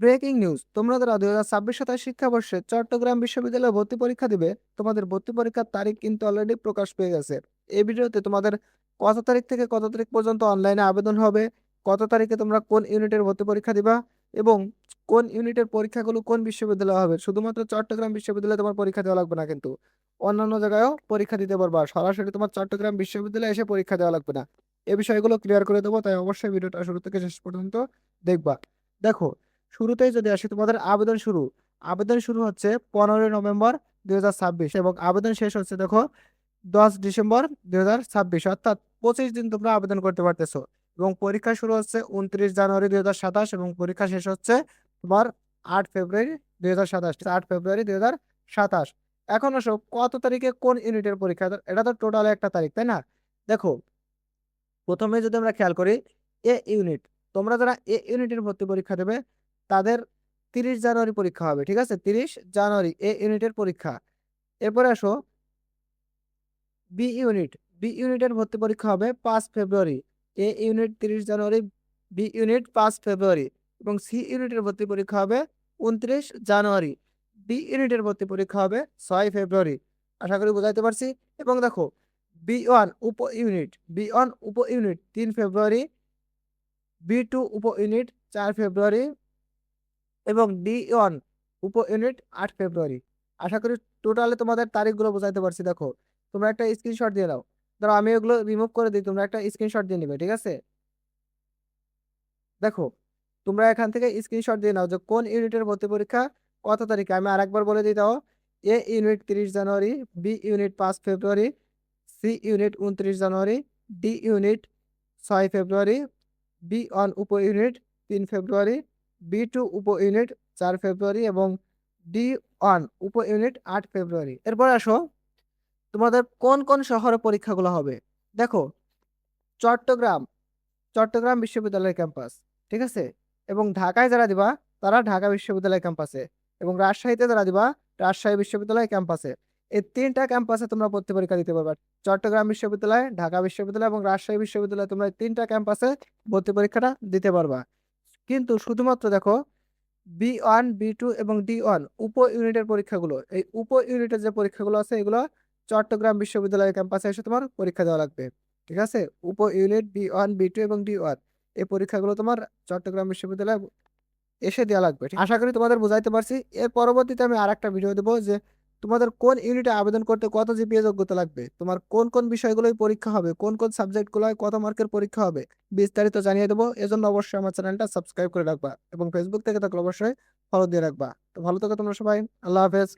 Breaking news, তোমরা যারা 2026-27 শিক্ষাবর্ষে চট্টগ্রাম বিশ্ববিদ্যালয়ে ভর্তি পরীক্ষা দিবে, তোমাদের ভর্তি পরীক্ষার তারিখ কিন্তু অলরেডি প্রকাশ পেয়ে গেছে। এই ভিডিওতে তোমাদের কত তারিখ থেকে কত তারিখ পর্যন্ত অনলাইনে আবেদন হবে, কত তারিখে তোমরা কোন ইউনিটের ভর্তি পরীক্ষা দিবা, এবং কোন ইউনিটের পরীক্ষাগুলো কোন বিশ্ববিদ্যালয়ে হবে। শুধুমাত্র চট্টগ্রাম বিশ্ববিদ্যালয়ে তোমার পরীক্ষা দেওয়া লাগবে না, কিন্তু অন্যান্য জায়গায়ও পরীক্ষা দিতে পারবা। সরাসরি তোমার চট্টগ্রাম বিশ্ববিদ্যালয়ে এসে পরীক্ষা দেওয়া লাগবে না। এই বিষয়গুলো ক্লিয়ার করে দেবো, তাই অবশ্যই ভিডিওটা শুরু থেকে শেষ পর্যন্ত দেখবা। দেখো, শুরুতেই যদি আসি, তোমাদের আবেদন শুরু হচ্ছে 15ই নভেম্বর 2026, এবং আবেদন শেষ হচ্ছে দেখো 10 ডিসেম্বর 2026, অর্থাৎ 25 দিন তোমরা আবেদন করতে পারতেছো। এবং পরীক্ষা শুরু হচ্ছে 29 জানুয়ারি 2027, এবং পরীক্ষা শেষ হচ্ছে তোমার 8 ফেব্রুয়ারি 2027, 8 ফেব্রুয়ারি 2027। এখন আসো, কত তারিখে কোন ইউনিটের পরীক্ষা, এটা তো টোটাল একটা তারিখ, তাই না? দেখো, প্রথমে যদি আমরা খেয়াল করি, এ ইউনিট, তোমরা যারা এ ইউনিটের ভর্তি পরীক্ষা দেবে তাদের 30 জানুয়ারি পরীক্ষা হবে, ঠিক আছে? 30 জানুয়ারি এ ইউনিটের পরীক্ষা। এরপরে আসো, বি ইউনিট, বি ইউনিটের ভর্তি পরীক্ষা হবে 5 ফেব্রুয়ারি। এ ইউনিট 30 জানুয়ারি, বি ইউনিট 5 ফেব্রুয়ারি, এবং সি ইউনিটের ভর্তি পরীক্ষা হবে 29 জানুয়ারি। ডি ইউনিটের ভর্তি পরীক্ষা হবে 6 ফেব্রুয়ারি। আশা করি বুঝাইতে পারছি। এবং দেখো, বি ওয়ান উপ ইউনিট 3 ফেব্রুয়ারি, বি টু উপ ইউনিট 4 ফেব্রুয়ারি, এবং ডি ওয়ান উপ ইউনিট 8 ফেব্রুয়ারি। আশা করি টোটালে তোমাদের তারিখগুলো বোঝাইতে পারছি। দেখো, তোমরা একটা স্ক্রিনশট দিয়ে নাও। ধরো আমি এগুলো রিমুভ করে দিই, তোমরা একটা স্ক্রিনশট দিয়ে নিবে, ঠিক আছে? দেখো, তোমরা এখান থেকে স্ক্রিনশট দিয়ে নাও যে কোন ইউনিটের ভর্তি পরীক্ষা কত তারিখে। আমি আরেকবার বলে দিই, দাও। এ ইউনিট 30 জানুয়ারি, বি ইউনিট 5 ফেব্রুয়ারি, সি ইউনিট 29 জানুয়ারি, ডি ইউনিট 6 ফেব্রুয়ারি, বি ওয়ান উপ ইউনিট 3 ফেব্রুয়ারি, বি টু উপ ইউনিট 4 ফেব্রুয়ারি, এবং ডি ওয়ান উপ ইউনিট 8 ফেব্রুয়ারি। এরপর আসো, তোমাদের কোন কোন শহরে পরীক্ষাগুলো হবে। দেখো, চট্টগ্রাম, চট্টগ্রাম বিশ্ববিদ্যালয় ক্যাম্পাস, ঠিক আছে? এবং ঢাকায় যারা দিবা তারা ঢাকা বিশ্ববিদ্যালয় ক্যাম্পাসে, এবং রাজশাহীতে যারা দিবা রাজশাহী বিশ্ববিদ্যালয় ক্যাম্পাসে। এই তিনটা ক্যাম্পাসে তোমরা ভর্তি পরীক্ষা দিতে পারবা। চট্টগ্রাম বিশ্ববিদ্যালয়, ঢাকা বিশ্ববিদ্যালয় এবং রাজশাহী বিশ্ববিদ্যালয়, তোমরা এই তিনটা ক্যাম্পাসে ভর্তি পরীক্ষাটা দিতে পারবা। কিন্তু শুধুমাত্র দেখো, বি1, বি2 এবং ডি1 উপ ইউনিটের পরীক্ষাগুলো, এই উপ ইউনিটের যে পরীক্ষাগুলো আছে এগুলো চট্টগ্রাম বিশ্ববিদ্যালয় ক্যাম্পাসে এসে তোমার পরীক্ষা দেওয়া লাগবে, ঠিক আছে? উপ ইউনিট বি1, বি2 এবং ডি1, এই পরীক্ষাগুলো তোমার চট্টগ্রাম বিশ্ববিদ্যালয়ে এসে দেওয়া লাগবে। আশা করি তোমাদের বুঝাইতে পারছি। এর পরবর্তীতে আমি আরেকটা ভিডিও দেবো যে তোমাদের কোন ইউনিটে আবেদন করতে কত জিপিএ যোগ্যতা লাগবে, তোমার কোন কোন বিষয়গুলোই পরীক্ষা হবে, কোন কোন সাবজেক্টগুলোয় কত মার্কের পরীক্ষা হবে, বিস্তারিত জানিয়ে দেবো। এজন্য অবশ্যই আমার চ্যানেলটা সাবস্ক্রাইব করে রাখবা, এবং ফেসবুক থেকে থাকলে অবশ্যই ফলো দিয়ে রাখবা। তো ভালো থাকো তোমরা সবাই। আল্লাহ হাফেজ।